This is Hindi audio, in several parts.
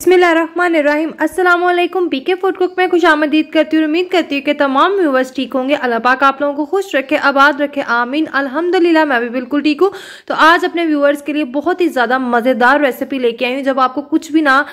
बिस्मिल्लाहिर्रहमानिर्रहीम। अस्सलाम वालेकुम। पीके फूड कुक में खुशामदीद करती हूँ। उम्मीद करती हूँ कि तमाम व्यूवर्स ठीक होंगे। अल्लाह पाक आप लोगों को खुश रखे, आबाद रखे, आमीन। अल्हम्दुलिल्लाह मैं भी बिल्कुल ठीक हूँ। तो आज अपने व्यूवर्स के लिए बहुत ही ज़्यादा मज़ेदार रेसिपी लेके आई हूँ। जब आपको कुछ भी ना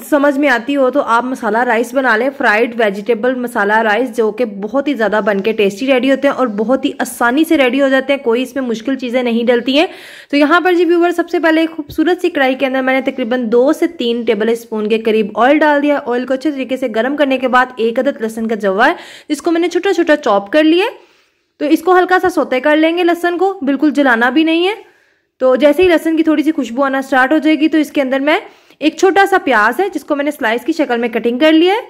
समझ में आती हो तो आप मसाला राइस बना लें, फ्राइड वेजिटेबल मसाला राइस, जो कि बहुत ही ज़्यादा बन के टेस्टी रेडी होते हैं और बहुत ही आसानी से रेडी हो जाते हैं। कोई इसमें मुश्किल चीज़ें नहीं डलती हैं। तो यहाँ पर जी व्यूवर, सबसे पहले एक खूबसूरत सी कढ़ाई के अंदर मैंने तकरीबन 2 से 3 टेबल स्पून के करीब ऑयल डाल दिया। ऑयल को अच्छे तरीके से गर्म करने के बाद एक अदद लहसुन का जवा है जिसको मैंने छोटा छोटा चॉप कर लिया। तो इसको हल्का सा सौते कर लेंगे, लहसुन को बिल्कुल जलाना भी नहीं है। तो जैसे ही लहसुन की थोड़ी सी खुशबू आना स्टार्ट हो जाएगी तो इसके अंदर मैं एक छोटा सा प्याज है जिसको मैंने स्लाइस की शक्ल में कटिंग कर लिया है।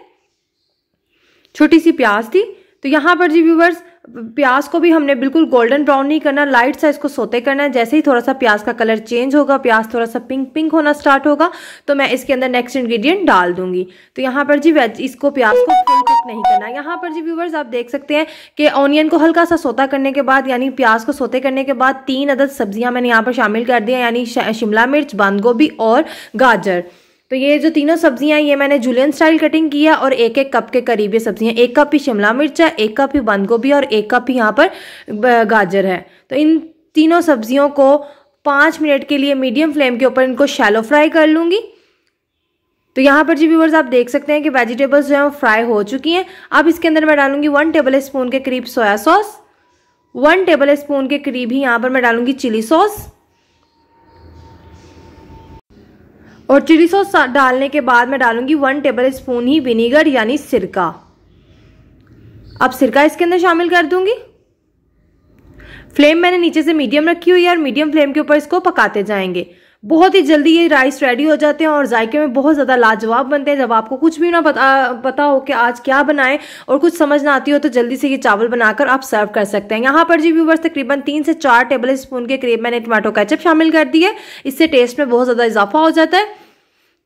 छोटी सी प्याज थी। तो यहाँ पर जी व्यूवर्स, प्याज को भी हमने बिल्कुल गोल्डन ब्राउन नहीं करना, लाइट सा इसको सोते करना है। जैसे ही थोड़ा सा प्याज का कलर चेंज होगा, प्याज थोड़ा सा पिंक पिंक होना स्टार्ट होगा, तो मैं इसके अंदर नेक्स्ट इंग्रेडिएंट डाल दूंगी। तो यहाँ पर जी इसको प्याज को फुल कुक नहीं करना। यहाँ पर जी व्यूवर्स आप देख सकते हैं कि ऑनियन को हल्का सा सोता करने के बाद, यानी प्याज को सोते करने के बाद 3 अदद सब्जियां मैंने यहाँ पर शामिल कर दिया, यानी शिमला मिर्च, बंद गोभी और गाजर। तो ये जो तीनों सब्जियां ये मैंने जूलियन स्टाइल कटिंग किया और एक एक कप के करीब ये सब्जियां, 1 कप ही शिमला मिर्च है, 1 कप ही बंद गोभी और 1 कप ही यहाँ पर गाजर है। तो इन तीनों सब्जियों को 5 मिनट के लिए मीडियम फ्लेम के ऊपर इनको शैलो फ्राई कर लूंगी। तो यहाँ पर जी व्यूवर्स आप देख सकते हैं कि वेजिटेबल्स जो है वो फ्राई हो चुकी हैं। अब इसके अंदर मैं डालूंगी 1 टेबल स्पून के करीब सोया सॉस, 1 टेबल स्पून के करीब ही यहाँ पर मैं डालूंगी चिली सॉस। और चिली सॉस डालने के बाद मैं डालूंगी 1 टेबल स्पून ही विनीगर यानी सिरका। अब सिरका इसके अंदर शामिल कर दूंगी। फ्लेम मैंने नीचे से मीडियम रखी हुई है और मीडियम फ्लेम के ऊपर इसको पकाते जाएंगे। बहुत ही जल्दी ये राइस रेडी हो जाते हैं और जायके में बहुत ज़्यादा लाजवाब बनते हैं। जब आपको कुछ भी ना पता हो कि आज क्या बनाएं और कुछ समझ ना आती हो तो जल्दी से ये चावल बनाकर आप सर्व कर सकते हैं। यहाँ पर जी व्यूवर्स तकरीबन 3 से 4 टेबल स्पून के करीब मैंने टमाटो केचप शामिल कर दी है। इससे टेस्ट में बहुत ज़्यादा इजाफा हो जाता है।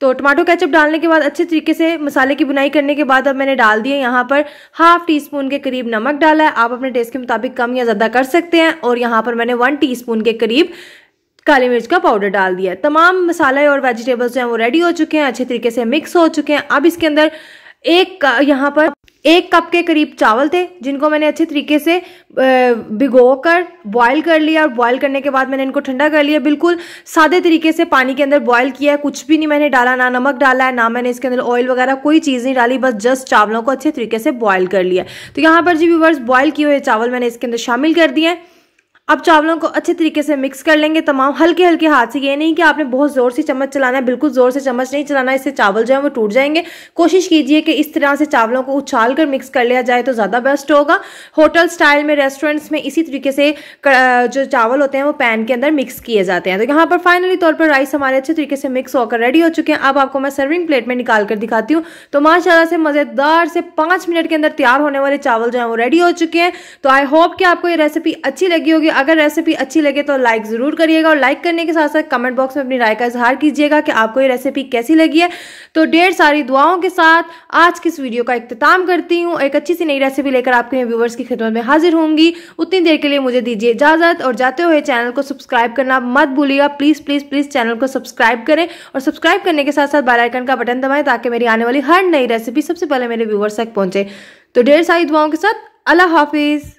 तो टमाटो केचप डालने के बाद अच्छे तरीके से मसाले की बुनाई करने के बाद अब मैंने डाल दिए यहाँ पर ½ टीस्पून के करीब नमक डाला है। आप अपने टेस्ट के मुताबिक कम या ज़्यादा कर सकते हैं। और यहाँ पर मैंने 1 टीस्पून के करीब काली मिर्च का पाउडर डाल दिया है। तमाम मसाले और वेजिटेबल्स जो हैं वो रेडी हो चुके हैं, अच्छे तरीके से मिक्स हो चुके हैं। अब इसके अंदर यहाँ पर 1 कप के करीब चावल थे जिनको मैंने अच्छे तरीके से भिगोकर बॉईल कर लिया। और बॉईल करने के बाद मैंने इनको ठंडा कर लिया। बिल्कुल सादे तरीके से पानी के अंदर बॉईल किया है, कुछ भी नहीं मैंने डाला, ना नमक डाला है, ना मैंने इसके अंदर ऑयल वगैरह कोई चीज़ नहीं डाली, बस जस्ट चावलों को अच्छे तरीके से बॉईल कर लिया। तो यहाँ पर जी व्यूवर्स बॉईल किए हुए चावल मैंने इसके अंदर शामिल कर दिए हैं। अब चावलों को अच्छे तरीके से मिक्स कर लेंगे तमाम, हल्के हल्के हाथ से। ये नहीं कि आपने बहुत जोर से चम्मच चलाना है, बिल्कुल जोर से चम्मच नहीं चलाना, इससे चावल जो है वो टूट जाएंगे। कोशिश कीजिए कि इस तरह से चावलों को उछाल कर मिक्स कर लिया जाए तो ज़्यादा बेस्ट होगा। होटल स्टाइल में, रेस्टोरेंट्स में इसी तरीके से जो चावल होते हैं वो पैन के अंदर मिक्स किए जाते हैं। तो यहाँ पर फाइनली तौर पर राइस हमारे अच्छे तरीके से मिक्स होकर रेडी हो चुके हैं। अब आपको मैं सर्विंग प्लेट में निकाल कर दिखाती हूँ। तो माशाल्लाह से मज़ेदार से 5 मिनट के अंदर तैयार होने वाले चावल जो है वो रेडी हो चुके हैं। तो आई होप कि आपको ये रेसिपी अच्छी लगी होगी। अगर रेसिपी अच्छी लगे तो लाइक जरूर करिएगा और लाइक करने के साथ साथ कमेंट बॉक्स में अपनी राय का इजहार कीजिएगा कि आपको ये रेसिपी कैसी लगी है। तो ढेर सारी दुआओं के साथ आज की इस वीडियो का इख्तिताम करती हूँ। एक अच्छी सी नई रेसिपी लेकर आपके व्यूवर्स की खिदमत में हाजिर होंगी। उतनी देर के लिए मुझे दीजिए इजाजत और जाते हुए चैनल को सब्सक्राइब करना मत भूलिएगा। प्लीज प्लीज प्लीज चैनल को सब्सक्राइब करें और सब्सक्राइब करने के साथ साथ बेल आइकन का बटन दबाएं ताकि मेरी आने वाली हर नई रेसिपी सबसे पहले मेरे व्यूवर्स तक पहुंचे। तो ढेर सारी दुआओं के साथ अल्लाह हाफिज।